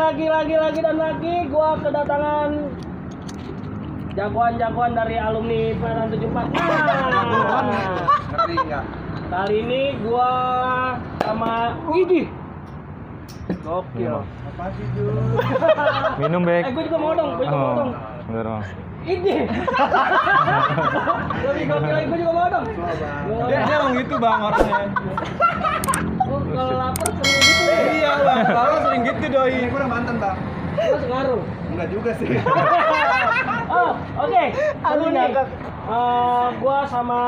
lagi gua kedatangan jagoan-jagoan dari alumni Pelayaran 74. Ngerti enggak? Kali ini gua sama Idi. Gokil. Apa sih dulu? Minum, Bek. Gua juga mau dong. Bener, Bang. Idi. Lebih gokil, gua juga mau dong. Dia emang gitu bang orangnya. Gua kalau lapar sering gitu ya. Iya bang, kalau sering gitu doi. Ini kurang mantan bang. Gua sengaruh. Enggak juga sih. Oh, oke. Seru nih. Gua sama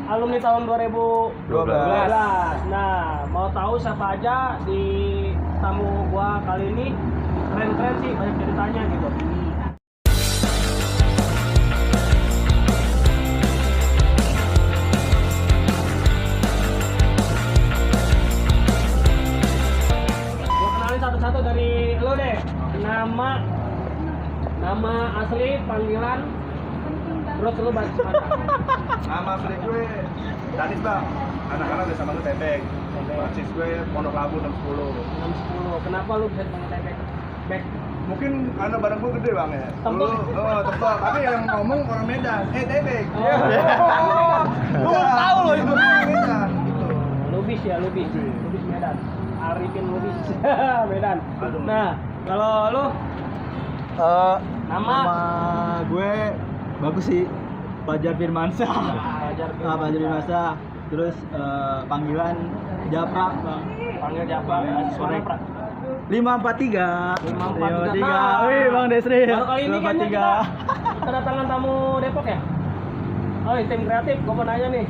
alumni tahun 2012. Nah, mau tahu siapa aja di tamu gua kali ini? Keren-keren sih, banyak ceritanya gitu. Gua kenalin satu-satu dari lo deh. Nama asli, panggilan, terus lu bahas mana? Nama asli gue Danis bang. Anak-anak udah sama gue Tepek. Basis gue Pondok Labu 610. 610. Kenapa lu bisa panggil Tepek? Bek. Mungkin karena barang gue gede bang ya. Tembok. Tembok. Tapi yang ngomong orang Medan. Tepek. Oh. Lu tahu loh itu Medan. Gitu. Lubis ya, Lubis Medan. Arifin Lubis Medan. Aduh. Nah, kalau lu nama gue bagus sih, Fajar Firmansyah. Fajar Fajar Firmansyah. Terus panggilan Japra, Bang. panggil Japa, suara pra. 543. 543. Wih, Bang Desri. Baru kali ini kan kita kedatangan tamu Depok ya? Oh, tim kreatif, gua mau nanya nih.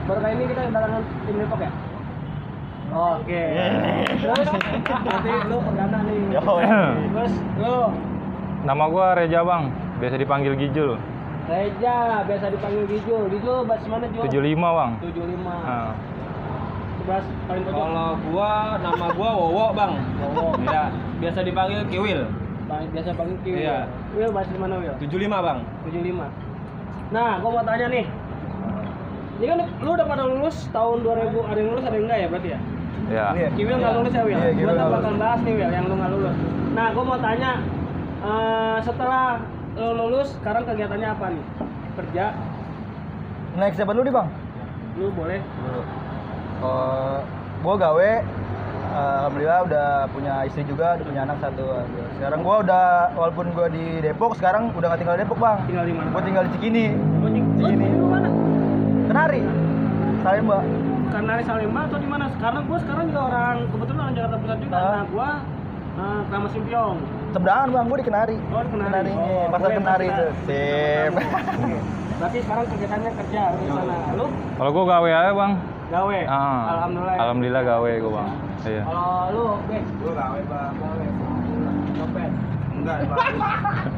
Baru kali ini kita kedatangan tim Depok ya? Oke. Terus nanti lu perdana nih. Terus lu Nama gua Reja, Bang. Biasa dipanggil Gijul. Reja, biasa dipanggil Gijul. Gijul bahas mana Jul? 75, Bang. 75. Nah, 11 paling pojok. Kalau nama gua Wowo bang. Wowo. Iya, biasa dipanggil Kiwil. Biasa panggil Kiwil. Iya. Wil bahas di mana Wil? 75 bang. 75. Nah, gua mau tanya nih. Ini kan lu udah pada lulus tahun 2000, ada yang lulus ada yang enggak ya berarti ya? ya. Kiwil nggak lulus ya Wil? Iya, Kiwil Gua nggak bakal bahas nih Wil yang lu nggak lulus. Nah, gua mau tanya setelah lu lulus sekarang kegiatannya apa nih? Kerja? Next siapa dulu nih, Bang? Lu boleh? Gue gawe, alhamdulillah udah punya istri juga, udah punya anak satu. Sekarang gue udah, walaupun gue di Depok, sekarang udah nggak tinggal di Depok, Bang. Tinggal di mana? Gue tinggal di Cikini. Cikini. Lu mana? Kenari, Salemba. Karena di Salemba atau di mana? Karena gua sekarang juga kebetulan orang Jakarta Pusat juga. Nah, gua Kramas Simpiong. Seberangan, Bang, gue di Kenari. Oh, di Kenari. Oh, pasar Oke, Kenari pasar. itu. Sip. Berarti sekarang kegiatannya kerja di sana. Lu Kalau gua gawe aja, Bang. gawe. Alhamdulillah. Alhamdulillah gawe gua, Bang. Iya. Kalau lu, Bek, Gue gawe bang. copet. Enggak bang.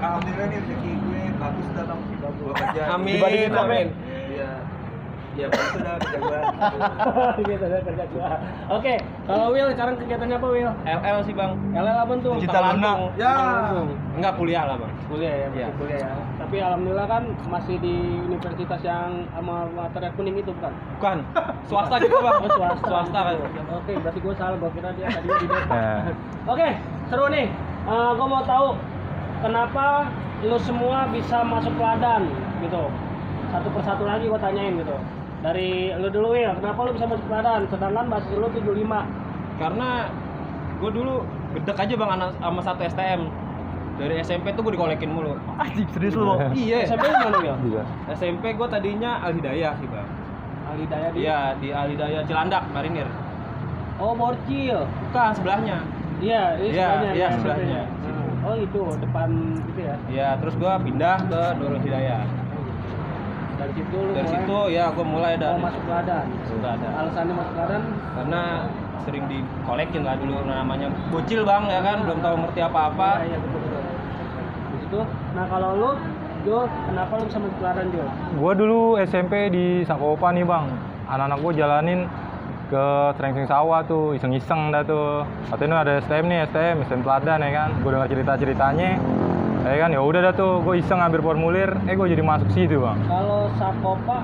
Alhamdulillah nih rezeki gue bagus dah bang. Gue kerja. Amin. Dibanding kita, Amin. Iya. Ya bagus dah kerja gue. Gitu dah kerja gua. Oke, kalau Will sekarang kegiatannya apa, Will? LL sih bang. LL apa tuh? Digital Luna. Ya. Enggak kuliah lah bang. Kuliah ya, Iya. kuliah ya. Tapi alhamdulillah kan masih di universitas yang sama materi kuning itu bukan? Bukan. Swasta juga bang. Oh, swasta. Swasta kan. Oke, berarti gue salah. Gue kira dia tadi di Depok. Ya. Oke, seru nih. Gue mau tahu kenapa lu semua bisa masuk Ladan gitu. Satu persatu lagi gue tanyain gitu. Dari lu dulu ya, kenapa lu bisa masuk Ladan? Sedangkan basis lu 75. Karena gue dulu gedek aja bang sama satu STM. Dari SMP tuh gue dikolekin mulu. Anjing, serius lu, Bang? Iya. SMP di mana ya? Juga. SMP gue tadinya Al Hidayah sih bang. Alidaya di. Iya di Al Hidayah Cilandak Marinir. Oh, Borcil. Bukan sebelahnya. Iya, ini Iya, sebelahnya. iya, SMP. sebelahnya. Oh, itu depan gitu ya. Iya terus gue pindah ke Nurul Hidayah. Dari situ lu Dari mulai situ ya gue mulai mau dari masuk Ladan. sudah ada. Alasannya masuk Ladan Karena sering dikolekin lah dulu namanya bocil bang ya kan belum tahu ngerti apa-apa. Iya, betul. Di situ. Nah, kalau lu, Jo, kenapa lu bisa masuk Ladan, Jo? Gua dulu SMP di Sakopa nih, Bang. Anak-anak gua jalanin ke Trengsing Sawah tuh, iseng-iseng dah tuh. Katanya ada STM nih, STM Teladan ya kan. Gua dengar cerita-ceritanya. Ya kan, ya udah dah tuh, gua iseng ngambil formulir, gua jadi masuk situ, Bang. Kalau Sakopa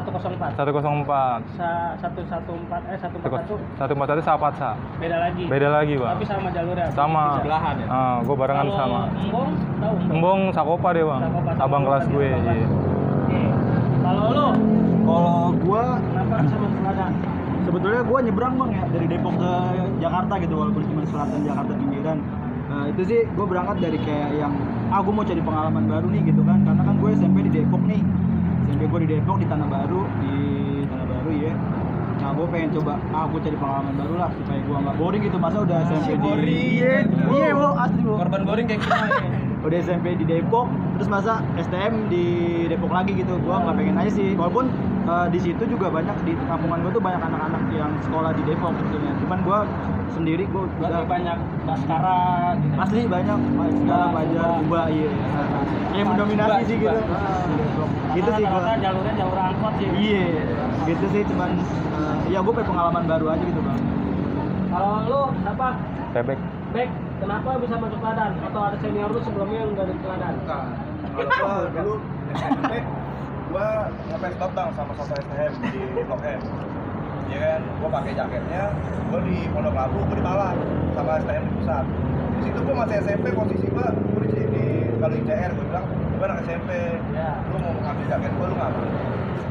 104. 104. 141. 141 Sapatsa. Beda lagi. Beda lagi, Bang. Tapi sama jalurnya. Sama. Sebelahan ya. Gue barengan Kalau sama. Embong, tahu? Embong Sakopa deh, Bang. Sakopa, sama Abang kelas Sakopa, gue. Sakopa. Iya. Oke. Kalau lu, Kalau gua kenapa bisa masuk Lada? sebetulnya gua nyebrang bang ya dari Depok ke Jakarta gitu walaupun cuma selatan Jakarta pinggiran. Itu sih gue berangkat dari kayak yang gue mau cari pengalaman baru nih gitu kan, karena kan gue SMP di Depok nih, SMP gue di Depok di Tanah Baru ya. Nah gue pengen coba gue cari pengalaman baru lah supaya gue nggak boring gitu, masa udah SMP di iya bu asli bu Korban boring kayak kita nih. udah SMP di Depok terus masa STM di Depok lagi gitu, gue nggak pengen aja sih, walaupun di situ juga banyak di kampungan gue tuh banyak anak-anak yang sekolah di Depok sebetulnya, cuman gue sendiri gue Berarti udah banyak Baskara gitu. asli banyak segala pelajar juga iya yang mendominasi sih gitu gitu sih Rata-rata gue jalurnya jalur angkot sih. iya gitu sih, cuman ya gue pengen pengalaman baru aja gitu bang. Kalau lu apa? Tebek. Bek, kenapa bisa masuk Ladan? Atau ada senior lu sebelumnya yang dari Ladan? Nah, kalau gua dulu SMP gua ngefans banget bang sama soto STM di Blok M. Iya kan, gua pakai jaketnya, gua di Pondok Labu, gua di Malang sama STM di pusat. Di situ gua masih SMP, posisi gua di kalau ICR gua bilang, gua anak SMP. Ya. Lu mau ngambil jaket gua, lu ngambil.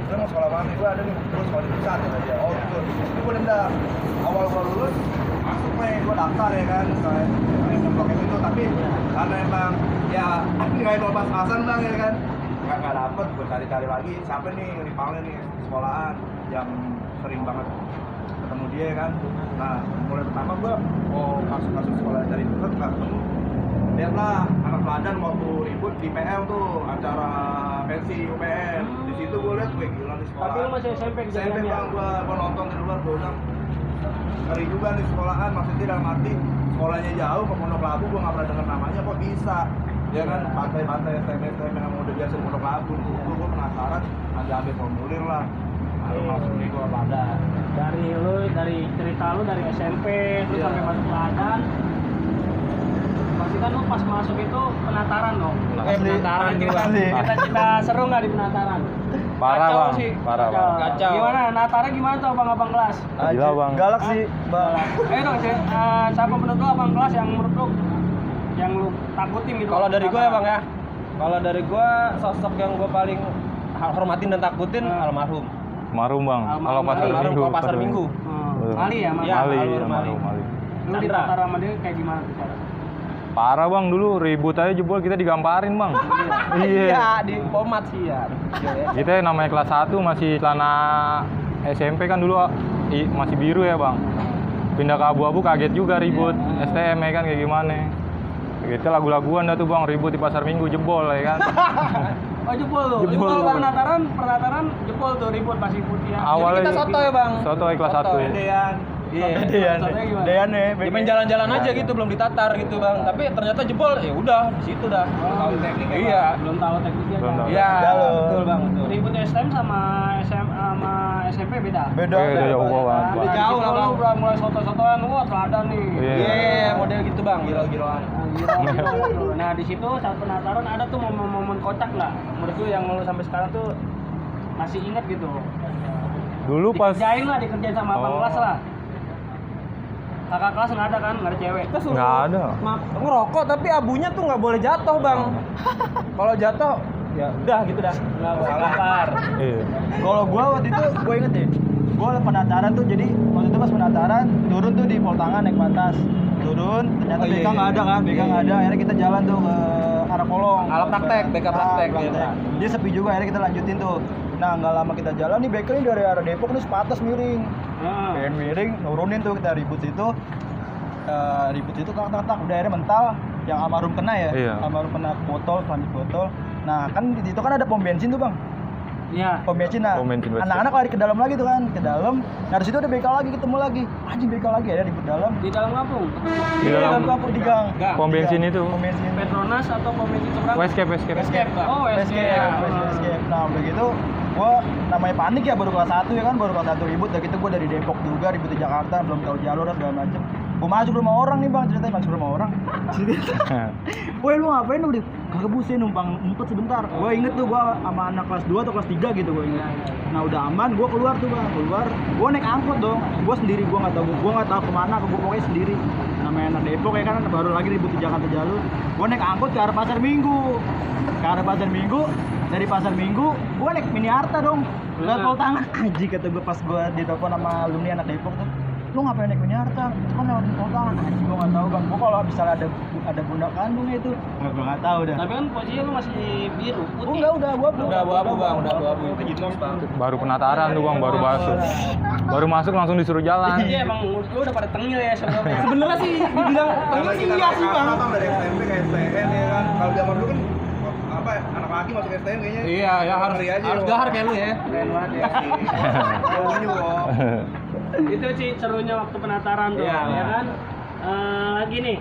Lu mau sekolah mana? Gua ada nih, terus sekolah di pusat kata dia. Oh gitu. Itu gua nendang. Awal gua lulus, masuk nih, gua daftar ya kan ke Blok M itu, tapi karena emang ya nggak mau pas-pasan bang ya kan, nggak dapet, gue cari-cari lagi siapa nih rivalnya nih sekolahan yang sering banget ketemu dia kan. Nah mulai pertama gue masuk sekolah dari pusat nggak ketemu, lihatlah anak Ladan waktu ribut di PL tuh acara pensi UPN, di situ gue lihat gue gila di sekolah. Tapi lu masih SMP SMP kejadiannya? bang, gue nonton di luar, gue bilang ngeri juga nih sekolahan, maksudnya dalam arti sekolahnya jauh ke Pondok Labu, gue nggak pernah dengar namanya kok bisa ya kan, pantai-pantai STM yang udah biasa di Pondok Labu. Gue penasaran, ambil formulir lah, lalu masuk nih gue Ladan. Dari cerita lu dari SMP terus Iya. sampai masuk Ladan, pasti kan lu pas masuk itu penataran dong. Penataran nih bang. Kita seru nggak di penataran? Parah, Kacau Bang. sih. Parah, Bang. Kacau. Gimana? Natarnya gimana tuh abang-abang kelas? Gila, Bang. Galak sih bang. Ayo dong, siapa menurut lu abang kelas yang menurut lu yang lu takutin gitu? Kalau dari gue ya bang ya, kalau dari gue sosok yang gue paling hormatin dan takutin almarhum. Marum, Bang. Kalau pasar Almarhum minggu. kalau pasar minggu. Mali ya, Mas? Iya. Mali, almarhum Mali. Mali. Lu di Chandra. Natara sama dia kayak gimana tuh cara? Parah, Bang. Dulu ribut aja jebol kita digamparin, Bang. Iya. di pomat sih ya. Kita namanya kelas 1 masih celana SMP kan dulu masih biru ya, Bang. Pindah ke abu-abu kaget juga ribut. STM ya kan kayak gimana. Kita lagu-laguan dah tuh, Bang, ribut di pasar minggu jebol ya kan. Oh jebol tuh. Jebol. Penataran jebol tuh ribut pasti putih ya. Awalnya kita soto ya, Bang. Soto kelas 1 Soto. ya. Dean, Iya. Dean Contohnya gimana? Dean nih Dia main jalan-jalan aja gitu, belum ditatar gitu bang. Tapi ternyata jebol, ya udah di situ dah. Tahu tekniknya, Iya. Belum tahu tekniknya. Belum kan? tahu. Iya. Jalur. Betul bang. Betul. Ribut STM sama SMP beda. beda Beda jauh banget, Nah, Bang. di Jauh situ lah, lu Bang. udah mulai soto-sotoan, wah teladan nih. Iya. Iya, model gitu bang. Gila-gilaan. Nah di situ saat penataran ada tuh momen-momen kocak nggak? Menurut lu yang lu sampai sekarang tuh masih inget gitu? Dulu pas Dikerjain sama abang Oh. kelas lah. Kakak kelas nggak ada kan, nggak ada cewek. Kita suruh nggak ada. ngerokok tapi abunya tuh nggak boleh jatuh bang. Kalau jatuh, ya udah gitu dah. Nggak boleh bakar. Iya. Kalau gua waktu itu gua inget deh, gua penataran tuh, jadi waktu itu pas penataran turun tuh di Poltangan naik batas, turun ternyata Oh, iya, BK nggak iya. ada kan, BK nggak ada, akhirnya kita jalan tuh ke arah Kolong. Alat praktek, BK praktek, iya. Dia sepi juga, akhirnya kita lanjutin tuh. Nah nggak lama kita jalan nih BK ini dari arah Depok nih sepatas miring, pengen miring, nurunin tuh kita ribut situ, tak udah akhirnya mental, yang almarhum kena ya, Iya. almarhum kena botol, lanjut botol. Nah kan di situ kan ada pom bensin tuh bang. Iya. Pom bensin, nah Pom bensin besar. anak-anak lari ke dalam lagi tuh kan, ke dalam. Nah di situ ada BK lagi, ketemu lagi, anjing BK lagi ya, ribut dalam. Di dalam kampung. Di dalam kampung di gang. Gang. pom bensin itu. Pom bensin. Petronas atau pom bensin seberang? Westcape. Oh, Escape. Nah udah gitu, gua namanya panik ya, baru kelas 1 ya kan, baru kelas 1 ribut. Udah gitu gua dari Depok juga, ribut di Jakarta, belum tahu jalur segala macem. Gua masuk rumah orang nih bang, ceritanya masuk rumah orang. Woi lu ngapain lu? Kagak busen numpang ngumpet sebentar. Gua inget tuh gua sama anak kelas 2 atau kelas 3 gitu gua inget. Nah udah aman, gua keluar tuh bang, keluar. Gua naik angkot dong. Gua sendiri, gua nggak tahu kemana. Gua pokoknya sendiri. Namanya anak Depok ya kan, baru lagi ribut di Jakarta Jalur. Gua naik angkot ke arah Pasar Minggu. Dari Pasar Minggu, gua naik Mini Harta dong. Lihat tol tangan. Anjing kata gua pas gua ditelepon sama alumni anak Depok tuh. Lu ngapain naik Mini Harta? Itu kan lewat tol tangan. Anjing gua nggak tahu bang. Gua kalau misalnya ada bunda kandungnya itu, gua nggak tahu dah. Tapi kan posisinya lu masih biru, putih. Udah abu-abu. Udah abu-abu bang, udah abu-abu. Itu gitu bang. Baru penataran tuh bang, baru masuk. Baru masuk langsung disuruh jalan. Iya emang lu udah pada tengil ya sebenarnya. Sebenarnya sih dibilang Karena sih kita iya sih bang. Bang dari SMP ke STN ya kan. Kalau zaman dulu kan apa anak laki masuk STN kayaknya. Iya, ya harus Ngeri aja, harus Wo. gahar kayak lu ya. Keren banget ya sih. Jauhnya Wo. Itu sih serunya waktu penataran tuh, Iya. ya kan? Lagi nih.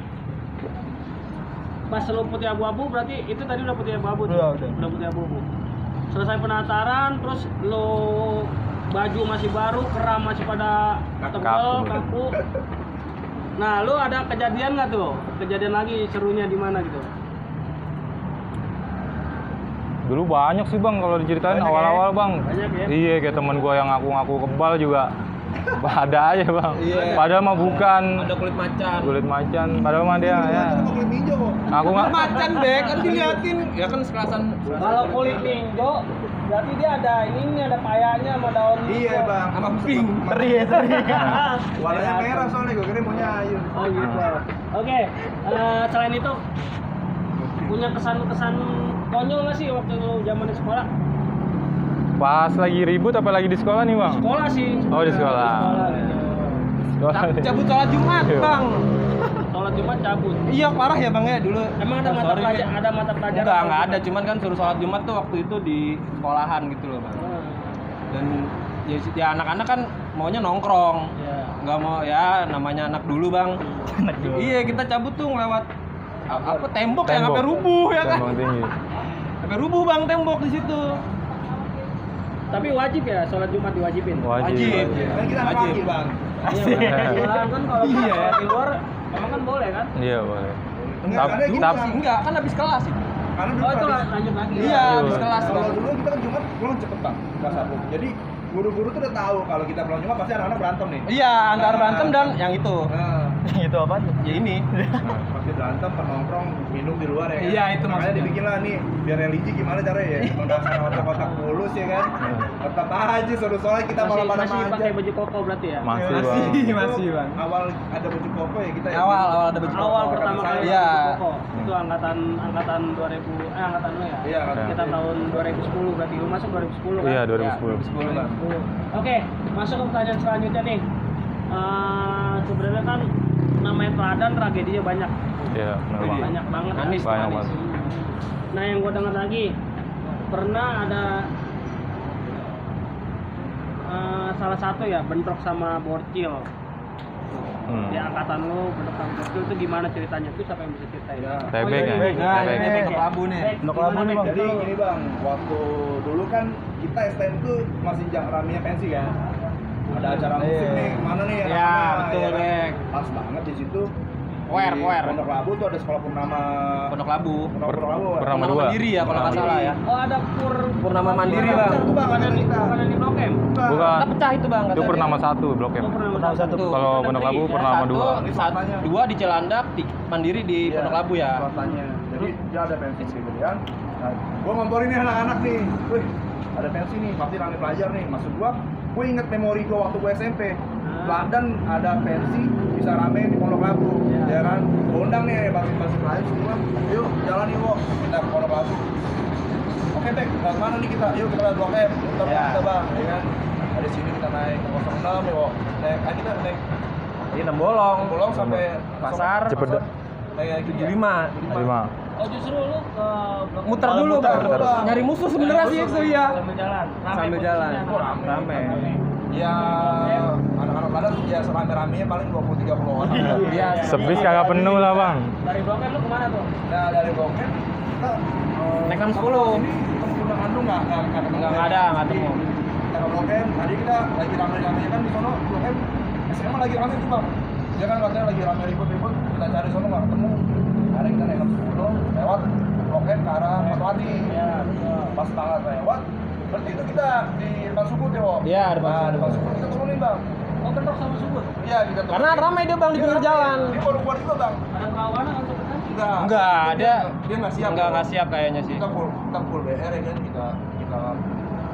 Pas lu putih abu-abu berarti itu tadi udah putih abu-abu tuh. Udah. Putih abu-abu. Selesai penataran terus lu baju masih baru, keram masih pada tebal, kaku. Nah, lu ada kejadian nggak tuh? Kejadian lagi serunya di mana gitu? Dulu banyak sih bang kalau diceritain Banyak awal-awal bang. Banyak ya? Iya kayak temen gua yang ngaku-ngaku kebal juga. Ada aja bang. Iya. Padahal mah bukan Ada kulit macan. kulit macan. Padahal mah dia ya. Kulit hijau kok. Aku nggak. Macan deh, kan diliatin. Ya kan sekelasan. Kalau kulit ninjo berarti dia ada ini ada payanya sama daun. Iya bang. Sama pink. Teri. Warnanya merah soalnya gue kira maunya ayu. Oh gitu. Oke, selain itu punya kesan-kesan konyol nggak sih waktu lu zaman di sekolah? Pas lagi ribut apa lagi di sekolah nih bang? Sekolah sih. Oh, di sekolah. Gitu. Sekolah. Cabut sholat Jumat Iya. bang. Sholat Jumat cabut. Iya parah ya bang ya dulu. Emang ada mata Sorry, pelajaran? Nek. Ada mata pelajaran? Enggak ada, cuman kan suruh sholat Jumat tuh waktu itu di sekolahan gitu loh bang. Dan ya anak-anak kan maunya nongkrong, Ya. nggak mau ya namanya anak dulu bang. Iya kita cabut tuh lewat apa tembok yang sampai rubuh ya kan? Tembok tinggi. Sampai rubuh bang tembok di situ. Tapi wajib ya sholat Jumat diwajibin. Wajib. Kan kita anak laki bang. Iya, kan kalau Iya. di luar emang kan boleh kan? Iya boleh. Enggak, karena gini, Tapi- Bang. Enggak kan habis kelas itu. Karena dulu Oh itu habis- lanjut lagi. Iya Iya. habis kelas Kalau bang. dulu kita kan Jumat pulang cepet bang, kelas 1. Jadi guru-guru tuh udah tahu kalau kita pulang Jumat pasti anak-anak berantem nih. Iya antara berantem dan yang itu. Nah, Itu apa tuh? Ya ini. pasti berantem, nongkrong, minum di luar ya kan. Iya, itu makanya maksudnya. dibikin lah nih, biar religi gimana caranya ya. Mendasar otak-otak mulus ya kan. Tetap aja suruh soalnya kita malah pada Masih pakai manja. baju koko berarti ya? Masih Masih. bang. Masih bang. Awal ada baju koko ya kita ya. Awal ada baju Awal koko. pertama kali Iya. baju koko itu angkatan 2000 angkatan lo ya? Iya, angkatan Kita tahun 2010 berarti lu masuk 2010 kan? Iya 2010. 10 bang. 2010. Oke, masuk ke pertanyaan selanjutnya nih. Sebenarnya kan namanya teladan tragedinya banyak. Iya benar bang. Banyak banget. Manis, Banyak manis. banget. Nah, yang gue dengar lagi pernah ada salah satu ya bentrok sama borcil. Di angkatan lu bentrok sama borcil itu gimana ceritanya? Itu siapa yang bisa ceritain? Tebek ya? Bek. Nah, ini Tebek. bentrok labu nih. Bentrok labu nih, Bang. Jadi gini bang, waktu dulu kan kita STM tuh masih ramenya pensi kan. Ada acara musik nih, mana nih yang Iya, namanya, betul, ya kan? Bek. Pas banget di situ. Wer, Di wer. Pondok Labu tuh ada sekolah purnama. Pondok labu. Pondok Labu. Purnama dua. Mandiri ya kalau nggak salah ya. Oh, ada Purnama Mandiri, Bang. Bukan Bukan yang di Blok M. Bukan. Kita pecah itu bang. Itu pernama 1 Blok M. Oh, pernah Pernama satu. Tuh. Kalau Pondok Labu pernama 2. Dua di Cilandak, Mandiri di Iya, Pondok Labu ya. Swastanya. Jadi dia ada pensi gitu kan. Nah, gua ngomporin nih anak-anak nih. Wih, ada pensi nih, pasti rame pelajar nih. Maksud gua inget memori gua waktu gua SMP. London ada pensi bisa rame di Pondok Labu, ya kan? Gua undang nih bangsa-bangsa pelajar semua. Yuk, jalan nih, Wo. Kita ke Pondok Labu. Oke, Bek, ke mana nih kita? Yuk kita lihat Blok M. Kita Ya. kita Bang, ya kan? Dari sini kita naik ke 06 nih, Wo. Kita naik Ini 6 bolong. Bolong sampai Pasar. Cepet dah. Naik 75. 5. Oh, justru lu ke Blok M. Muter dulu muter bang. dulu, Bang. Nyari musuh sebenarnya sih itu ya. Sambil jalan. Sambil jalan. Rame. Ya, anak-anak Padang ya serame-ramenya paling 20-30 orang. Iya. Sebis kagak penuh lah bang. Dari Blok M lu kemana tuh? Nah, dari Blok M kita Naik 610. ini ketemu Gunung Andung nggak ketemu. Nggak ada, nggak ketemu. Kita ke Blok M, tadi kita lagi rame-ramenya kan di sono Blok M SMA lagi rame tuh bang. dia kan katanya lagi rame ribut-ribut, kita cari sono nggak ketemu. Hari kita naik 10 lewat loket ke arah Fatwati. Iya, betul. Pas banget lewat, berarti itu kita di depan suku Dewo. Iya, depan Nah, suku. depan suku kita turunin bang. Oh, bentrok sama subur. Iya kita turunin. Karena ramai dia bang di pinggir jalan. Di keluar juga bang. Ada perlawanan atau kan? Enggak. Dia nggak siap. nggak siap kayaknya sih. Kita full BR ya kan, kita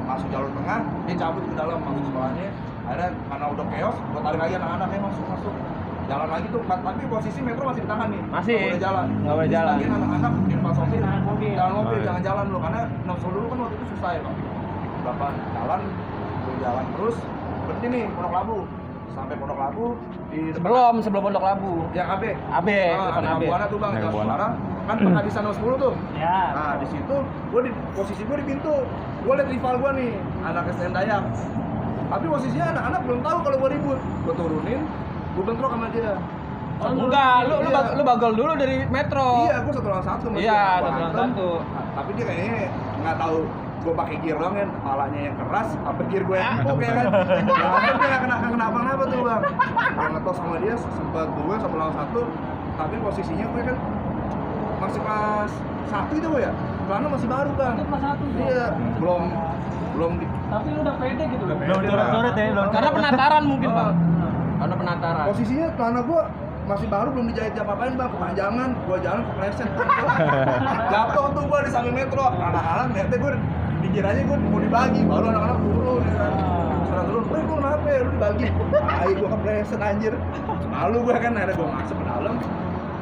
masuk jalur tengah, dia cabut ke dalam masuk sekolahnya. Akhirnya karena udah chaos, gua tarik lagi anak-anaknya masuk. Jalan lagi tuh, tapi posisi metro masih ditahan nih. Masih. Nggak boleh jalan. Nggak boleh jalan. Sebagian anak-anak di depan sopir, Jalan mobil. jalan mobil, Oh, iya. jangan jalan dulu karena nafsu dulu kan waktu itu susah ya bang. Berapa jalan terus, berarti nih Pondok Labu. Sampai Pondok Labu di depan Sebelum Pondok Labu. yang AB. AB, depan ada AB. Buana tuh bang, Yang jalan Buana. sekarang kan penghabisan nomor 10 tuh. Ya. Nah di situ posisi gue di pintu, gue liat rival gue nih, anak STM Dayak. Tapi posisinya anak-anak belum tahu kalau gue ribut. Gue turunin, gue bentrok sama dia. Oh, enggak, Iya. lu bagol dulu dari metro. Iya, gue 1 lawan 1 sama Iya, dia. Gua 1 lawan hantem. 1. Tapi dia kayaknya nggak tahu gue pakai gear doang kan, kepalanya yang keras, apa gear gue yang empuk ya kan. Nah, dia nggak kena apa-apa tuh bang. Gue ngetos sama dia, sempat gue 1 lawan 1, tapi posisinya gue kan masih kelas 1 itu ya, celana masih baru bang. Itu kelas 1. Iya, belum di Tapi lu udah pede gitu. Udah Belum pede, coret-coret Bang. ya, belum. Karena penataran mungkin Oh. bang. Karena penataran. Posisinya celana gua masih baru, belum dijahit apa-apain bang, kepanjangan, gua jalan kepleset. Jatuh tuh gua di samping metro, anak-anak ternyata gua dikiranya gua mau dibagi, baru anak-anak turun ya kan. Setelah turun, gua kenapa ya, lu dibagi? Ayo gua kepleset anjir. Malu gua kan, akhirnya gua masuk ke dalam.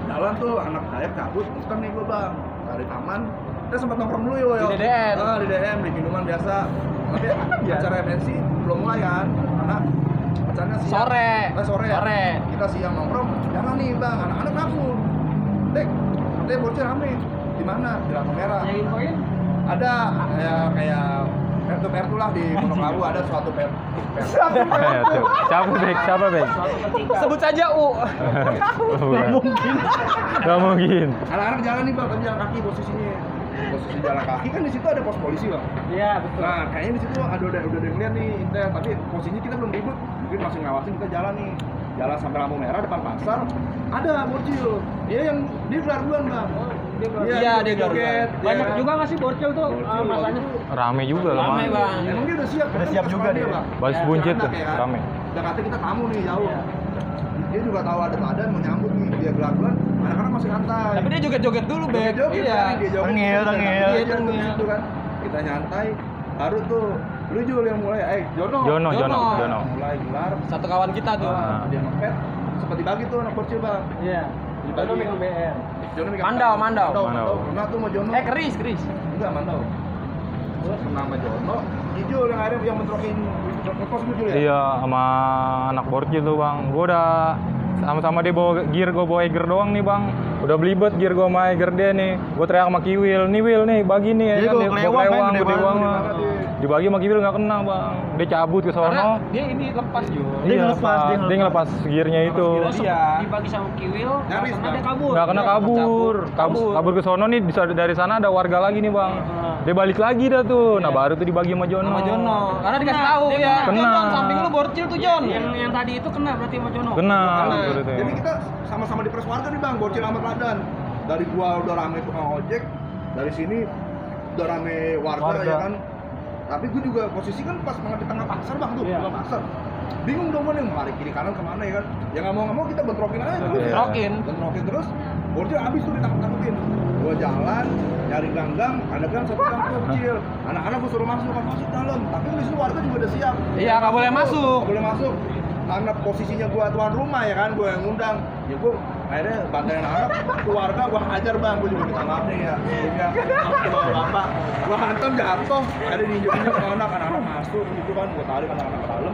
Jalan tuh, anak Dayak cabut, muter nih gua bang, dari taman. Kita sempat nongkrong dulu yo. Di DDM. Di DDM, di minuman biasa. Tapi acara MNC belum mulai kan, karena acaranya siang. Sore. Sore. Kita siang nongkrong, jangan nih bang, anak-anak kabur. Dek, katanya bocil rame. Di mana? Di lampu merah. Yang infoin? Ada kayak pertu lah di Pondok Labu, ada suatu pertu. Ya, tuh. Siapa Bek? Suatu ketika. Sebut saja U. Gak mungkin. Anak-anak jalan nih bang, tapi jalan kaki posisinya. Posisi jalan kaki kan di situ ada pos polisi bang. Iya, betul. Nah, kayaknya di situ udah ada yang lihat nih intel, tapi posisinya kita belum ribut, mungkin masih ngawasin, kita jalan nih. Jalan sampai lampu merah depan pasar, ada bocil. Dia yang dia gelar duluan bang. Iya, dia gelar joget. duluan. Banyak Dia- juga nggak sih borcel tuh Borcel, masanya? Rame juga lah. Rame bang. Emang dia udah siap? Udah siap Kan juga pas dia. Bang. Basis Ya, buncit anak tuh, ya kan? rame. Udah kata kita tamu nih jauh. Iya. Dia juga tahu ada keadaan mau nyambut nih, dia gelar duluan. Anak-anak masih santai. Tapi dia joget-joget dulu, Beb. Joget, Iya. dia joget. Tengil. Iya, itu kan. Kita nyantai, baru tuh lu Jul yang mulai, Jono. Jono. Mulai gelar. Satu kawan kita tuh. Dia ngepet, sempat dibagi tuh anak bocil bang. Iya. Dibagi. Jono megang BR. Jono megang Mandau. Pernah tuh sama Jono. Keris. Enggak, Mandau. Terus pernah sama Jono, Jul yang akhirnya yang mentrokin kos gue Jul ya? Iya, sama anak borcil tuh bang. Gue udah sama-sama dia bawa gear, gue bawa Eger doang nih bang. Udah belibet gear gue sama Eger dia nih. Gue teriak sama Kiwil, nih Wil nih bagi nih ya Dia kan. bawa Dia kelewang, bawa kelewang, kan, gede dia banget. banget dia. Dibagi sama Kiwil nggak kena bang. Dia cabut ke Karena sono. dia ini lepas juga. Dia Iya, ngelepas, dia ngelepas gearnya itu. Terus Iya. dibagi sama Kiwil, Nyaris, karena Bang. dia kabur. Nggak kena Iya, kabur. kabur. Kabur ke sono nih, dari sana ada warga lagi nih bang. Dia balik lagi dah tuh. Nah baru tuh dibagi sama Jono. Sama Jono. Karena dikasih Kena, tahu dia ya. kena. Jon, samping lu borcil tuh Jon. Yang tadi itu kena berarti sama Jono. Kena. Karena, betul itu. jadi kita sama-sama di warga nih bang, bocil sama teladan. Dari gua udah rame tukang ojek, dari sini udah rame warga. Ya kan. Tapi gua juga posisi kan pas banget di tengah pasar bang tuh, Iya. tengah pasar. Bingung dong gua nih, mau lari kiri kanan kemana ya kan? Ya nggak mau kita bentrokin aja. Bentrokin. Bentrokin terus, bocil habis tuh ditangkap-tangkapin. Gua jalan, nyari gang-gang, ada gang satu gang tuh kecil. Anak-anak gua suruh masuk dalam. Tapi di situ warga juga udah siap. Iya, nggak boleh masuk. Nggak boleh masuk. Karena posisinya gua tuan rumah ya kan, gua yang ngundang. Ya gua akhirnya bantuin anak, keluarga gua hajar bang, gua juga minta maaf nih ya. Sebelumnya bawa bapak, gua hantam jatuh, ada diinjek-injek sama anak-anak masuk gitu kan, gua tarik anak-anak ke dalam.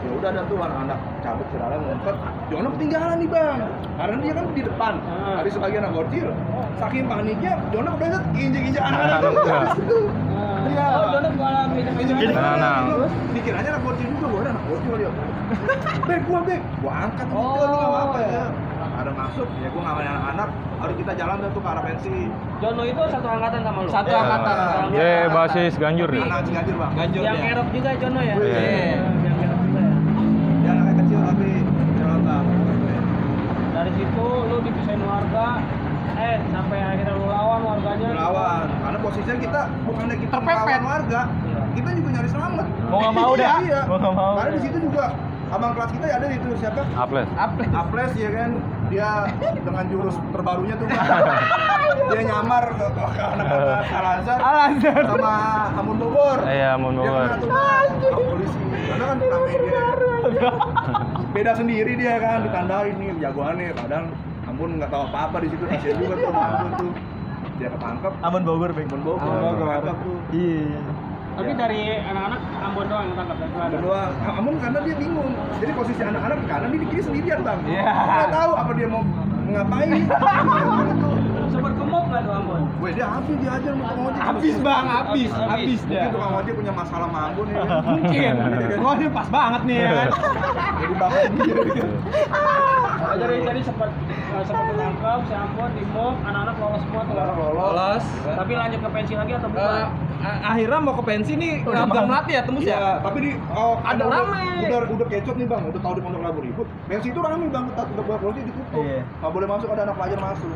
Ya udah ada tuh anak-anak cabut ke dalam ngumpet. Jono ketinggalan nih bang, karena dia kan di depan. Ada sebagian anak bocil, saking paniknya, Jono kebeset injek-injek anak-anak tuh. Iya. Iya. Oh, Jono jualan Injek-injek Nah, nah. terus dikiranya anak bocil juga, gua ada anak bocil dia. Bek, gua angkat gitu, Oh, lu nggak apa-apa iya. ya. Ada masuk, ya gua ngamanin anak-anak, harus kita jalan tuh ke arah pensi. Jono itu satu angkatan sama lu. Satu Iya. angkatan. Dia basis Ganjur ya. Anak Ciganjur bang. Ganjur Yang dia. kerok juga Jono ya? Iya. Yang kerok juga ya. Dia anaknya kecil tapi jalan bang. dari situ lu dipisahin warga, sampai akhirnya lu lawan warganya. Lawan, karena posisinya kita bukannya kita Terpepet. melawan warga, kita juga nyari selamat. Mau nggak mau dah. Iya. Mau nggak mau. Karena di situ juga abang kelas kita ada itu siapa? Aples. Aples ya kan, dia dengan jurus terbarunya tuh dia nyamar ke anak-anak Al-Azhar sama Amun Bogor. Iya, Amun Dia Bogor. kena tuh sama polisi. Karena kan namanya dia beda sendiri dia kan, ditandain nih jagoannya. Padahal Amun nggak tahu apa-apa di situ, kasihan juga tuh sama Amun tuh. Dia ketangkep. Aman Bogor, Bang. Amun Bogor. Amun Bogor. Ketangkep tuh. Iya. Tapi dari anak-anak Ambon doang yang tangkap dari Selatan. Kedua, Amun karena dia bingung. Jadi posisi anak-anak di kanan, dia di kiri sendirian bang. Iya. Nggak tahu apa dia mau ngapain. Sempat kemop nggak tuh Ambon? Weh dia habis dia aja sama tukang ojek. Habis bang, habis Mungkin dia. tukang ojek punya masalah sama Amun ya. Mungkin. Wah ini pas banget nih ya kan. Jadi bakal dia. Jadi sempat ketangkap si Ambon di mop, anak-anak lolos semua tuh. Lolos. Tapi lanjut ke pensi lagi atau bukan? Akhirnya mau ke pensi nih, nggak melatih ya tembus Iya, ya. tapi di Ada udah- rame. Udah kecot nih bang, udah tahu di Pondok Labu ribut. Pensi itu rame bang, udah buat polisi ditutup. Iya. Nggak boleh masuk, ada anak pelajar masuk.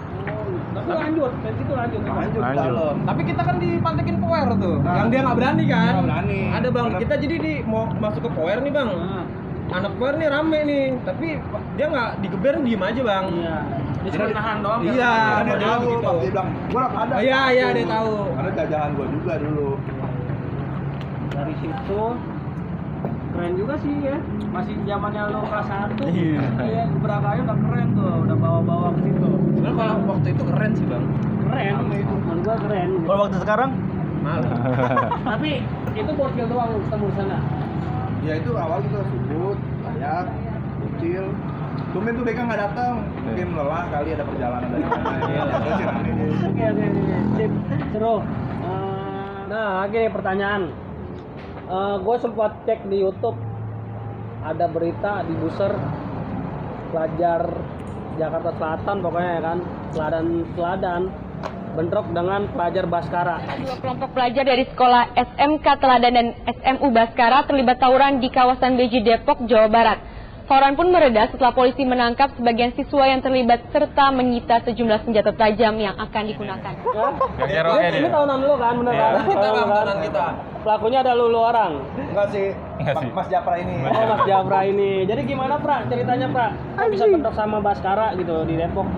Tapi lanjut, pensi itu lanjut. Lanjut Lanjut. dalam. Tapi kita kan dipantekin power tuh, Nah. yang dia nggak berani kan. Nggak berani. Ada bang, Karena- kita jadi mau masuk ke power nih bang. Anak power nih rame nih, tapi dia nggak digeber diem aja bang. Iya. Dia cuma nahan doang. Iya, ya. Ada dia tahu, begitu. pas dia bilang, gua ada. Iya, iya, dia tahu. Karena jajahan gua juga dulu. Dari situ keren juga sih ya. Masih zamannya lo kelas 1. Iya. Iya, gebrakannya udah keren tuh, udah bawa-bawa ke situ. Sebenarnya kalau waktu itu keren sih bang. Keren, menurut gua keren. Gitu. Kalau waktu sekarang Malah. Tapi itu bocil doang lu ketemu di sana. Ya itu awal kita sujud, layak, kecil. Tumben tuh BK nggak datang, mungkin lelah kali ada perjalanan dari mana. Iya. Terus sih rame dia. Oke, sip, seru. Nah, lagi nih pertanyaan. Gue sempat cek di YouTube ada berita di Buser pelajar Jakarta Selatan pokoknya ya kan, teladan bentrok dengan pelajar Baskara. Dua kelompok pelajar dari sekolah SMK Teladan dan SMU Baskara terlibat tawuran di kawasan Beji Depok, Jawa Barat. Tawuran pun mereda setelah polisi menangkap sebagian siswa yang terlibat serta menyita sejumlah senjata tajam yang akan digunakan. Kayak roket Ini dia. tahunan lu kan, bener Iya. kan? Kita bang, Tahunan tahunan kita. Pelakunya ada lu orang. Enggak sih, Enggak sih. Mas Japra ini. Oh, Mas Japra ini. Jadi gimana, Pra? Ceritanya, Pra? Kok bisa bentrok sama Baskara gitu di Depok?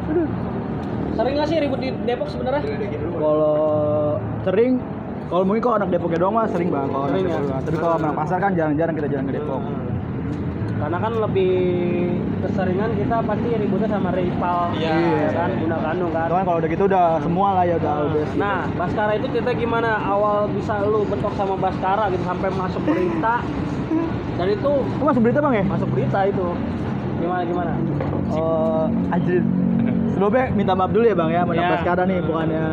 Sering nggak sih ribut di Depok sebenarnya? kalau sering kalau mungkin kok anak Depoknya doang mah sering bang. Kalau Sering anak ya? Depok. Tapi kalau anak pasar kan jarang-jarang kita jalan ke Depok. Karena kan lebih keseringan kita pasti ributnya sama rival, Iya. ya kan, guna kandung kan. Itu kan kalau udah gitu udah semua lah ya udah sih. Nah, Baskara itu cerita gimana awal bisa lu bentrok sama Baskara gitu sampai masuk berita. Dan itu Itu masuk berita bang ya? masuk berita itu. Gimana? Anjir. Sebelumnya minta maaf dulu ya bang ya, anak Iya. Baskara nih bukannya.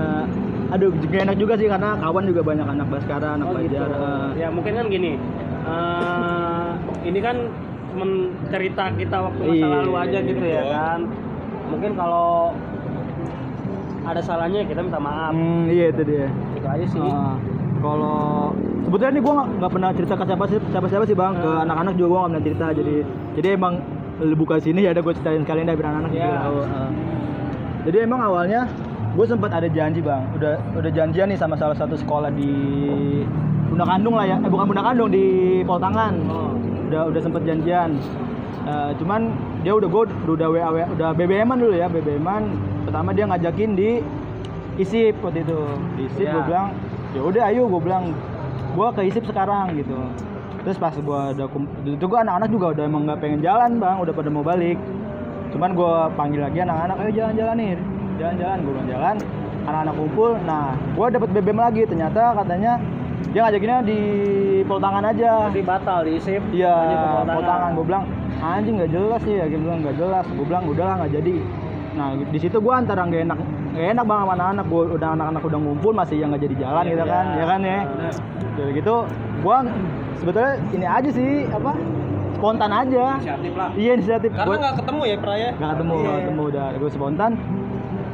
Aduh, gak enak juga sih karena kawan juga banyak anak Baskara, anak Oh, gitu. pelajar. Ya mungkin kan gini. Ini kan cerita kita waktu masa Iya, lalu aja gitu ya betul. kan. Mungkin kalau ada salahnya kita minta maaf. Iya itu dia. Itu aja sih. Kalau sebetulnya nih gue nggak pernah cerita ke siapa sih bang, ke anak-anak juga gue nggak pernah cerita. Jadi emang lu buka sini ya ada gue ceritain sekalian dari anak-anak Iya. juga tahu. Jadi emang awalnya gue sempat ada janji bang, udah janjian nih sama salah satu sekolah di Bunda Kandung lah ya, bukan Bunda Kandung, di Poltangan. Oh. Udah sempet janjian. Cuman dia udah WA, udah BBM-an dulu ya, BBM-an. Pertama dia ngajakin di ISIP waktu itu. Di ISIP Iya. gue bilang, ya udah ayo, gue bilang gue ke ISIP sekarang gitu. Terus pas gue itu gue anak-anak juga udah emang nggak pengen jalan bang, udah pada mau balik. Cuman gue panggil lagi anak-anak, ayo jalan-jalan nih, jalan-jalan. Gue bilang jalan, anak-anak kumpul. Nah, gue dapet BBM lagi, ternyata katanya dia ngajakinnya di Poltangan aja. Tapi batal di SIP. Iya, lanjut ke Poltangan. Gue bilang anjing nggak jelas sih ya, dia bilang nggak jelas. Gue bilang udahlah nggak jadi. Nah di situ gue antara nggak enak bang sama anak-anak. Gue udah anak-anak udah ngumpul masih yang nggak jadi jalan gitu kan, ya kan ya. Jadi gitu, gue sebetulnya ini aja sih apa spontan aja. Inisiatif lah. Iya inisiatif. Karena nggak ketemu ya Praya. Nggak ketemu udah gue spontan.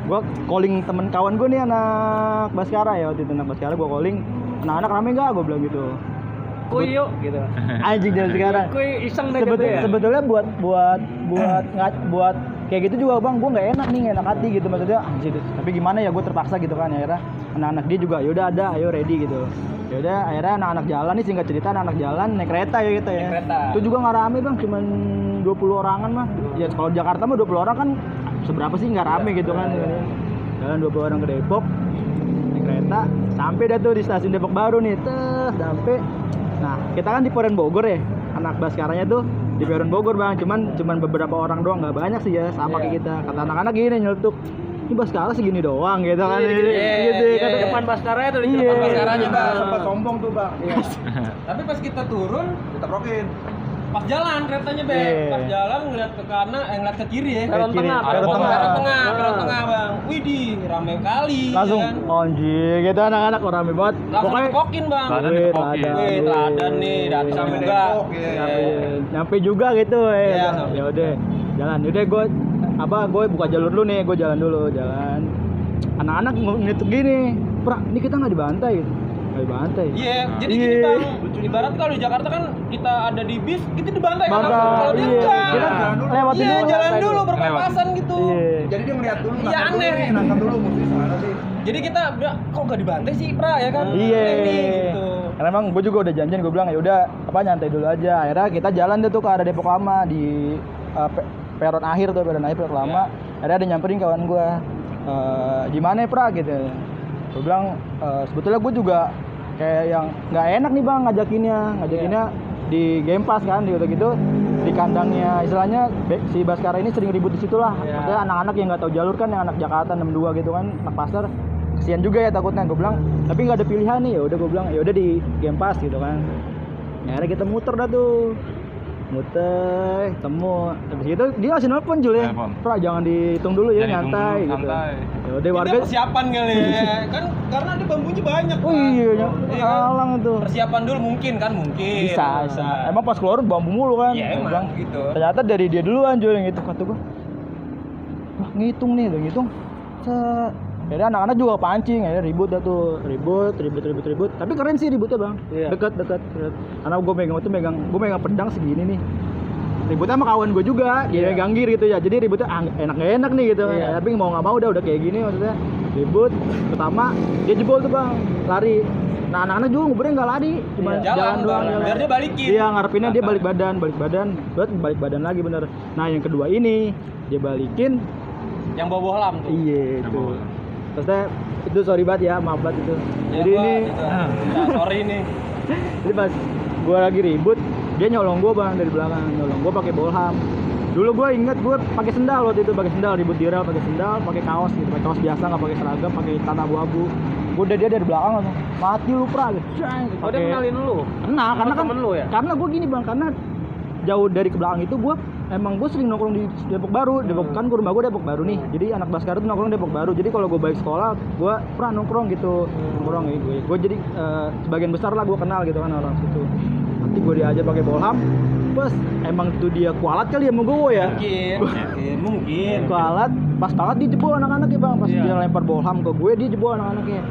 Gue calling temen kawan gue nih anak Baskara ya, waktu itu anak Baskara gue calling, anak-anak rame nggak, gue bilang gitu. Kuy yuk gitu. Anjing dari sekarang. Kuy iseng deh gitu ya. Sebetulnya buat kayak gitu juga bang, gue nggak enak nih, nggak enak hati gitu maksudnya anjir, tapi gimana ya gue terpaksa gitu kan. Akhirnya anak-anak dia juga yaudah ada, ayo ready gitu. Yaudah akhirnya anak-anak jalan nih, singkat cerita anak jalan naik kereta ya gitu ya. Naik kereta. Itu juga nggak rame bang, cuman 20 orangan mah. Ya kalau di Jakarta mah 20 orang kan seberapa sih, nggak rame gitu kan. Jalan 20 orang ke Depok naik kereta, sampai dah tuh di stasiun Depok Baru nih, sampai. Nah kita kan di Peron Bogor ya, anak Baskaranya tuh di Peron Bogor bang, cuman beberapa orang doang, nggak banyak sih ya, sama kayak kita. Kata anak-anak gini nyeletuk, ini Baskara segini doang gitu kan. Gitu kata Depan Baskara itu di Iya. depan Baskaranya Kita bang. sempat sombong tuh bang. Tapi pas kita turun, Diteprokin. pas jalan keretanya Bang, Iya. pas jalan ngeliat ke kanan, ngeliat ke kiri ya. Peron tengah, peron Peron tengah. tengah bang. Widih, rame kali. langsung ya kan? anjir gitu, anak-anak orang rame banget. Langsung dipokin bang. Teladan Wih, dipokin. teladan. Wih, teladan nih, datang Sampai juga. Depok, iya. nyampe juga gitu Iya, sampai. ya udah jalan, yaudah gue buka jalur dulu nih, gue jalan dulu, jalan. Anak-anak ngitung gini, Pra, ini kita nggak dibantai gitu. Nggak dibantai. Iya, jadi Iya. gini bang, ibarat kalau di Jakarta kan kita ada di bis, kita dibantai kan Bantai, langsung. Kalau dia iya. enggak. Kita lewatin Iya, dulu. jalan dulu berpapasan gitu. Iya. Jadi dia ngeliat dulu, Iya, nangkap dulu aneh. nih, nangkap dulu mesti sana sih. Jadi kita bilang, kok nggak dibantai sih Pra ya kan? Iya. Aneh nih, gitu. Karena emang gue juga udah janjian, gue bilang ya udah apa nyantai dulu aja. Akhirnya kita jalan deh tuh ke arah Depok Lama di peron akhir Depok Lama. Akhirnya ada nyamperin kawan gue, di mana ya Pra gitu. Gue bilang sebetulnya gue juga kayak yang nggak enak nih bang ngajakinnya di Game Pass kan, di udah gitu di kandangnya istilahnya si Baskara ini sering ribut di situ lah. Maksudnya anak-anak yang nggak tahu jalur kan, yang anak Jakarta 62 gitu kan, anak pasar kesian juga ya takutnya. Gue bilang tapi nggak ada pilihan nih, ya udah gue bilang ya udah di Game Pass gitu kan. Ya akhirnya kita muter dah tuh, temu. Habis itu dia langsung nelfon Jul ya, Telepon. Pra jangan dihitung dulu ya, Jangan nyantai dihitung gitu. dulu, santai. Ya udah warga. Kita persiapan kali ya, kan karena ada bambunya banyak. Oh Pak. iya, Iya kan? alang tuh. Persiapan dulu mungkin. Bisa. Emang pas keluar bambu mulu kan. Iya Gua emang bilang, gitu. ternyata dari dia duluan Jul yang itu, kata gua. Wah, ngitung nih, udah ngitung. Jadi anak-anak juga pancing, akhirnya ribut dah tuh, ribut. Tapi keren sih ributnya bang, Iya. dekat. Karena gue megang pedang segini nih. Ributnya sama kawan gue juga, dia megang gear gitu ya. Jadi ributnya enak nih gitu. Iya. Tapi mau nggak mau udah kayak gini maksudnya. Ribut, pertama dia jebol tuh bang, lari. Nah anak-anak juga nguburnya nggak lari, cuma Iya, jalan doang. bang, biar dia balikin. Iya, ngarepinnya dia balik badan, balik badan lagi bener. Nah yang kedua ini dia balikin. Yang bawa bohlam tuh. Iya itu. Terusnya itu sorry banget ya, maaf banget itu. Ya, Jadi gua ini gitu. Ya, sorry nih. jadi pas gua lagi ribut, dia nyolong gua bang dari belakang, nyolong gua pakai bolham. Dulu gua inget gua pakai sendal waktu itu, ribut di rel pakai sendal, pakai kaos gitu, pakai kaos biasa nggak pakai seragam, pakai celana abu-abu. Gua udah dia dari belakang langsung mati lu Pra gitu. Oh dia kenalin lu? Nah, karena kan temen lu ya? karena gua gini bang, karena jauh dari ke belakang itu gue sering nongkrong di Depok Baru. Depok kan rumah gue Depok Baru nih, jadi anak Baskara tuh nongkrong Depok Baru. Jadi kalau gue balik sekolah gue pernah nongkrong gitu, nongkrong gitu. Gue jadi sebagian besar lah gue kenal gitu kan orang situ. Nanti gue diajar pakai bolham, bos emang tuh dia kualat kali ya sama gue ya. Mungkin. Kualat, pas banget dia jebol anak-anaknya bang, pas Iya. dia lempar bolham ke gue dia jebol anak-anaknya.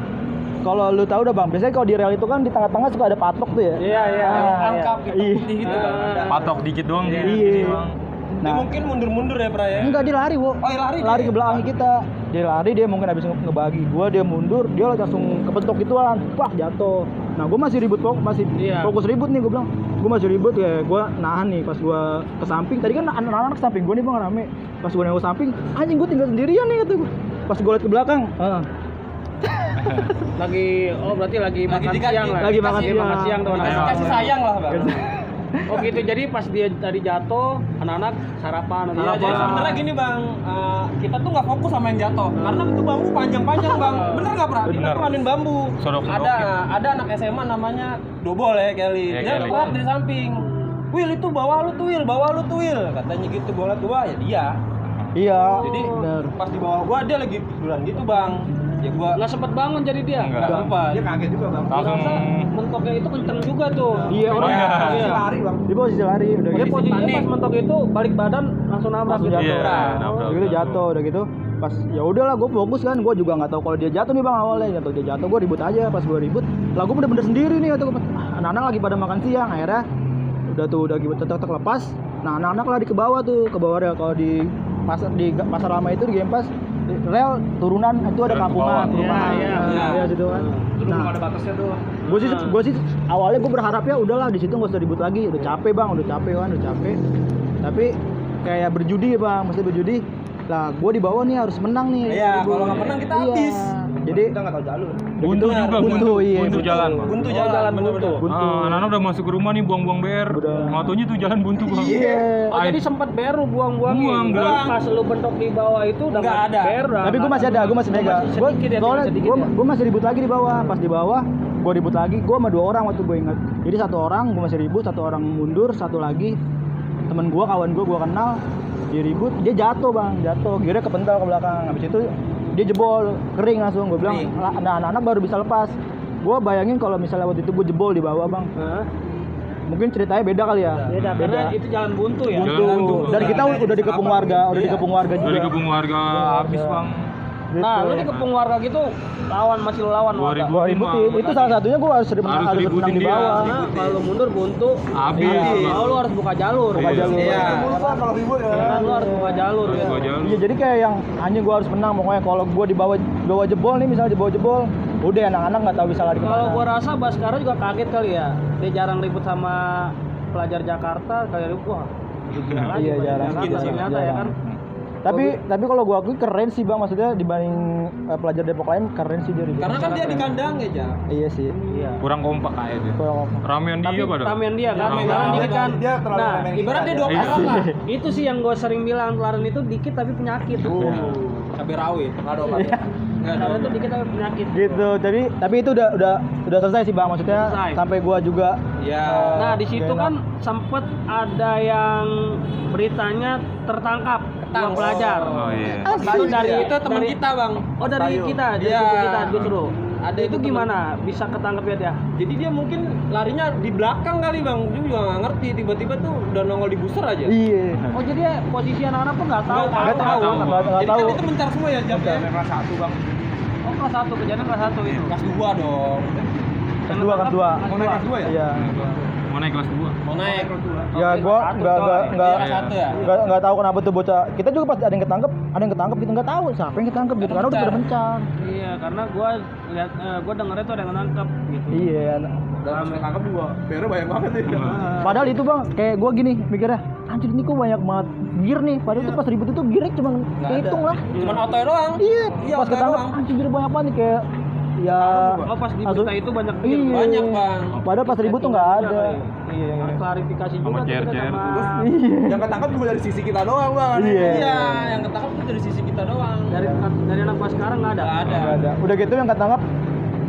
Kalau lu tahu udah bang, biasanya kalau di rel itu kan di tengah-tengah suka ada patok tuh ya. Iya. Angkap gitu, Iya. putih gitu kan. Patok dikit doang Iya. gini, Iya. Bang. Dia Nah, mungkin mundur-mundur ya Pra ya. enggak, dia lari, Wo. Oh, lari Lari dia? ke belakang kita. Dia lari, dia mungkin habis ngebagi gua, dia mundur, dia langsung kepentok gituan. Wah, jatuh. Nah, gua masih Iya. fokus ribut nih, gua bilang. Gua masih ribut ya, gua nahan nih pas gua ke samping. Tadi kan anak-anak ke samping gua nih Bang rame. Pas gua nengok samping, anjing gua tinggal sendirian nih kata gua. Pas gua liat ke belakang, Berarti lagi makan dikasih- siang lah. lagi makan Dikasih siang. siang tuh anak-anak. Kasih sayang lah Bang. Oh gitu, jadi pas dia tadi jatuh, anak-anak sarapan atau Iya, apa? jadi sebenarnya gini Bang, kita tuh nggak fokus sama yang jatuh, karena itu bambu panjang-panjang Bang. Bener nggak Pra? Kita Bener. ngelanin bambu. Sodok-sodokin. Ada anak SMA namanya Dobol ya Kelly. Iya, Dia Kelly. keluar dari samping. Will itu bawah lu tuh Will, katanya gitu bola tua ya dia. Iya. Jadi bener. pas di bawah gua dia lagi tiduran gitu Bang. Ya gua Nggak sempet bangun jadi dia. Enggak. nggak sempat. Dia kaget juga bang. Langsung Rasa mentoknya itu kenceng juga tuh. Iya, orang Iya. iya. Lari bang. Di posisi lari udah Dia gitu. posisinya panik. pas mentok itu balik badan langsung nabrak Langsung gitu. jatuh. Iya, Udah nabrak. gitu jatuh, udah gitu. Pas ya udahlah gue fokus kan, gue juga nggak tahu kalau dia jatuh nih bang awalnya. Nggak tahu dia jatuh, gue ribut aja. Pas gue ribut, lah gue bener-bener sendiri nih atau anak-anak lagi pada makan siang. Akhirnya udah gitu tetek lepas. Nah anak-anak lari ke bawah tuh, ke bawah rel. Kalau di di pasar lama itu di Gempas rel turunan itu ada Jalan kampungan, ke bawah. perumahan. Iya. Gitu kan. Itu belum ada batasnya tuh. Gue sih awalnya gue berharap ya udahlah di situ nggak usah ribut lagi, udah capek bang, udah capek. Tapi kayak berjudi bang, mesti berjudi. Lah gue di bawah nih harus menang nih. Iya, kalau nggak menang kita habis. Jadi Kita nggak tahu jalur. Buntu juga, buntu, iya, buntu buntu. jalan, Bang. Buntu Oh, jalan, jalan bener-bener. buntu. Anak-anak udah masuk ke rumah nih buang-buang BR. Udah. Matonya tuh jalan buntu, Bang. Iya. Oh, jadi sempat beru buang-buangin. Buang. Pas lu bentok di bawah itu udah Nggak ada. Beru. Tapi gue masih ada, gue masih mega. Masih sedikit ya, Soalnya sedikit ya. gue masih ribut lagi di bawah. Pas di bawah, gue ribut lagi. Gue sama 2 orang waktu gue ingat. Jadi 1 orang gue masih ribut, 1 orang mundur, 1 lagi temen gue, kawan gue kenal. Dia ribut, dia jatuh bang, gearnya kepental ke belakang. Habis itu dia jebol, kering langsung. Gue bilang, nah anak-anak baru bisa lepas. Gue bayangin kalau misalnya waktu itu gue jebol di bawah bang, Hah? mungkin ceritanya beda kali ya. Beda, karena itu jalan buntu ya. Jalan buntu. Dan kita udah dikepung warga, dikepung warga juga. Dari kebun warga habis, Bang. Nah, lu dikepung warga gitu, masih lawan warga. 2000. Gua ributin. Itu salah satunya gue harus menang ributin di dia. bawah. Karena kalau mundur buntu, Habis. Iya. oh, lu harus buka jalur. Buka jalur. Iya. Kan kalau ribut ya. Kan lu harus buka jalur ya. Gua jalan. Iya, jadi kayak yang anjing gue harus menang pokoknya. Kalau gue di bawah jebol nih, misalnya di bawah jebol, udah anak-anak nggak tahu bisa lari kemana. Kalau gua rasa Baskara juga kaget kali ya. Dia jarang ribut sama pelajar Jakarta, kayak ribut wah. Iya, jarang. Jakarta ternyata ya kan. Tapi kalau gue akui keren sih bang, maksudnya dibanding pelajar Depok lain keren sih dia. Karena kan dia di kandang ya, Ja. Iya sih. Iya. Kurang kompak kayaknya. Kalau Ramean Tapi dia pada. ramean dia kan, Ramean. Laren dikit kan. Dia terlalu Nah, ramean Ibarat kita, dia ya. 2 orang lah. itu sih yang gue sering bilang, Laren itu dikit tapi penyakit. Cabai rawit, enggak ada obatnya. Enggak ada. Laren itu dikit tapi penyakit. gitu. Tapi itu udah selesai sih bang, maksudnya Selesai. sampai gue juga. Iya. Nah, di situ Gak kan sempet ada yang beritanya tertangkap dua pelajar. Oh iya. Itu Itu teman kita, Bang. Oh, dari kita, dari Iya. suku kita justru. Ada Itu itu gimana bisa ketangkep ya dia? Jadi dia mungkin larinya di belakang kali, Bang. Dia juga nggak ngerti, tiba-tiba tuh udah nongol di booster aja. Iya. Oh, jadi ya posisi anak-anak pun nggak tahu. Nggak tahu. Nggak Jadi tahu. kan itu mencar semua ya, Jam ya. Kelas 1 bang. Oh, kelas 1, kejadian kelas 1 itu. Kelas 2 dong. Kelas 2. Mau naik kelas 2 ya? Iya. Mau naik kelas 2. Mau naik. Ya gue nggak Kelas 1 ya. nggak tahu kenapa tuh bocah. Kita juga pas ada yang ketangkep gitu, nggak tahu siapa yang ketangkep gitu karena udah pada mencar. Iya, karena gua lihat gua dengernya tuh ada yang nangkep gitu. Iya. Dalam ketangkep juga. PR banyak banget ya. Padahal itu bang, kayak gue gini mikirnya, anjir ini kok banyak banget gear nih. Padahal itu pas ribut itu gearnya cuma kehitung lah. Cuman otoy doang. Iya. Iya, Pas otoy ketangkep, doang. anjir gear banyak banget nih kayak. Ya. Oh, pas di langsung- berita itu banyak Iya. Banyak, Bang. Padahal pas ribut tuh nggak ada. Iya, harus klarifikasi juga Sama tuh kita CR. sama Iya. Yang ketangkep juga dari sisi kita doang bang. Iya. Iya, yang ketangkap tuh dari sisi kita doang. dari anak gua sekarang nggak ada. Nggak ada. Nggak ada. Udah gitu yang ketangkep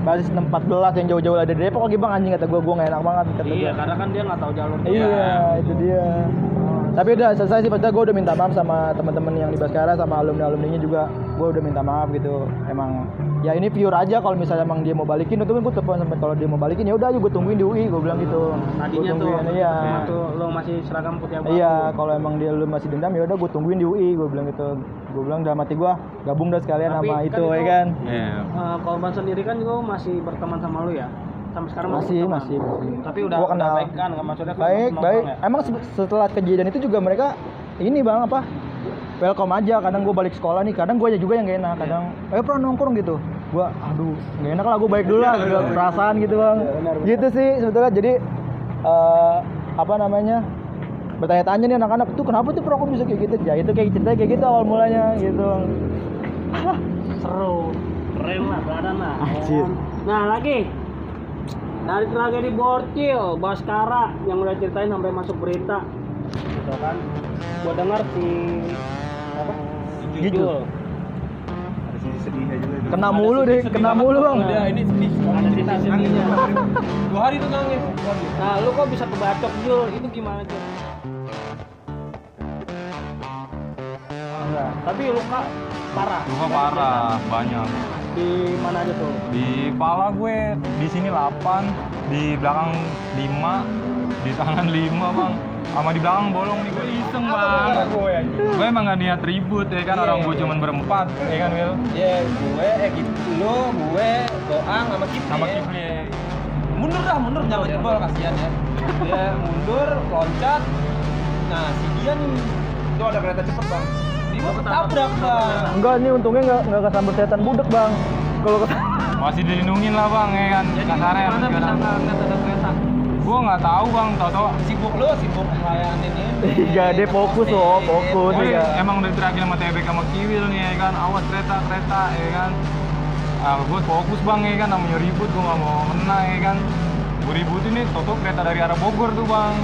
basis 14 yang jauh-jauh dari Depok lagi bang, anjing kata gue nggak enak banget kata Iya, gua. karena kan dia nggak tahu jalur. Iya, itu dia. Tapi udah selesai sih, padahal gue udah minta maaf sama teman-teman yang di Baskara, sama alumni-alumninya juga. Gue udah minta maaf gitu. Emang ya ini pure aja, kalau misalnya emang dia mau balikin, itu kan gue telepon sampai kalau dia mau balikin ya udah aja gue tungguin di UI, gue bilang gitu. Tadinya Gua tuh, tungguin, iya. tuh lo masih seragam putih abu. Iya, kalau emang dia lu masih dendam ya udah gue tungguin di UI, gue bilang gitu. Gue bilang dalam hati gue gabung dah sekalian Tapi sama kan itu, itu- ya kan. Iya. Korban sendiri kan juga masih berteman sama lu ya. Sampai sekarang Masih, berteman. masih. Tapi udah Gua kenal. baik kan, nggak maksudnya Baik, nongkrong baik. ya? Emang setelah kejadian itu juga mereka ini bang apa? Welcome aja. Kadang gue balik sekolah nih, kadang gue juga yang gak enak. Kadang, pernah nongkrong gitu. Gue, aduh, gak enak lah. Gue baik dulu lah, gak perasaan gitu bang. Gitu sih sebetulnya. Jadi apa namanya? Bertanya-tanya nih anak-anak tuh kenapa tuh perokok bisa kayak gitu? Ya itu kayak ceritanya kayak gitu awal mulanya gitu. Seru, keren lah, badan lah. Anjir. Nah lagi dari tragedi Borcil, Baskara yang udah ceritain sampai masuk berita, gitu kan? Gua dengar si apa? Jujul. Ada sisi sedihnya juga. Kena mulu deh, kena mulu bang. Udah ini sedih. Ada sisi sedihnya. 2 hari tuh nangis. Nah, lu kok bisa kebacok Jul? Itu gimana Jul? Enggak. Tapi luka parah. Luka parah, banyak. Di mana aja tuh? Di kepala gue, di sini 8, di belakang 5, di tangan 5 bang. Sama di belakang bolong nih, gue iseng bang. Gue emang gak niat ribut ya kan, orang gue cuman berempat ya kan Will? Ya gue gitu, lu, gue, Doang sama Kipli. Sama Kipli. Mundur jangan jebol kasihan ya. Dia mundur, loncat. Nah, si dia nih Itu ada kereta cepet bang. tiba-tiba ketabrak bang. Enggak, ini untungnya nggak kesambar setan budak bang. Kalau Masih dilindungin lah bang, ya kan. Kasarnya Gimana bisa ngeliat ada kereta? Gue nggak tahu bang, tau Sibuk lu, sibuk ngelayanin ini. Iya, dia fokus loh, fokus gue ya. emang udah terakhir sama TBK sama Kiwil nih ya kan, awas kereta ya kan. Gue fokus bang ya kan, namanya ribut gue nggak mau kena ya kan. Gue ributin nih, toto kereta dari arah Bogor tuh bang.